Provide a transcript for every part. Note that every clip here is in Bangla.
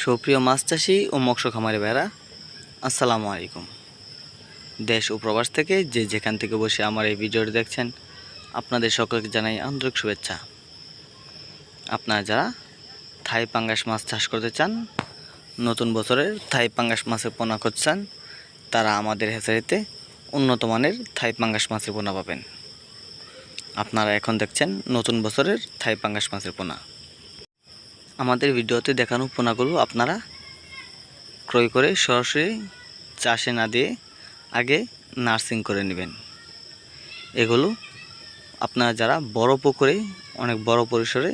সুপ্রিয় মাছ চাষি ও মৎস্য খামারি ভাইরা, আসসালামু আলাইকুম। দেশ ও প্রবাস থেকে যে যেখান থেকে বসে আমার এই ভিডিওটি দেখছেন, আপনাদের সকলকে জানাই আন্তরিক শুভেচ্ছা। আপনারা যারা থাই পাঙ্গাস মাছ চাষ করতে চান, নতুন বছরের থাই পাঙ্গাস মাছের পোনা খুঁজছেন, তারা আমাদের হ্যাচারিতে উন্নত মানের থাই পাঙ্গাস মাছের পোনা পাবেন। আপনারা এখন দেখছেন নতুন বছরের থাই পাঙ্গাস মাছের পোনা। আমাদের ভিডিওতে দেখানো পোনাগুলো আপনারা ক্রয় করে সরাসরি চাষে না দিয়ে আগে নার্সিং করে নেবেন। এগুলো আপনারা যারা বড় পুকুরে অনেক বড় পরিসরে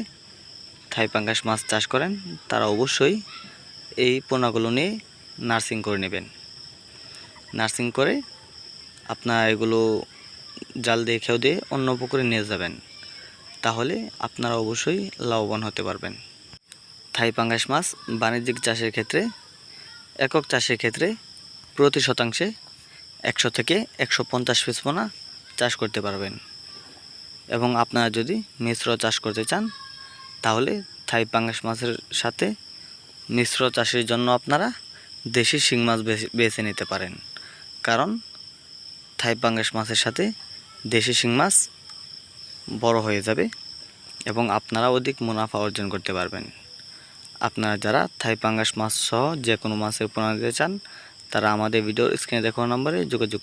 থাই পাঙ্গাস মাছ চাষ করেন, তারা অবশ্যই এই পোনাগুলো নিয়ে নার্সিং করে নেবেন। নার্সিং করে আপনারা এগুলো জাল দিয়ে খেয়ে দিয়ে অন্য পুকুরে নিয়ে যাবেন, তাহলে আপনারা অবশ্যই লাভবান হতে পারবেন। থাই পাঙ্গাস মাছ বাণিজ্যিক চাষের ক্ষেত্রে, একক চাষের ক্ষেত্রে প্রতি শতাংশে 100 থেকে 150 পিস পোনা চাষ করতে পারবেন। এবং আপনারা যদি মিশ্র চাষ করতে চান, তাহলে থাই পাঙ্গাস মাছের সাথে মিশ্র চাষের জন্য আপনারা দেশি শিং মাছ বেছে নিতে পারেন, কারণ থাই পাঙ্গাস মাছের সাথে দেশি শিং মাছ বড় হয়ে যাবে এবং আপনারা অধিক মুনাফা অর্জন করতে পারবেন। আপনারা যারা থাই পাঙ্গাস মাছ সহ যে কোনো মাছের পোনা দিতে চান, তারা আমাদের ভিডিওর স্ক্রিনে দেখানো নম্বরে যোগাযোগ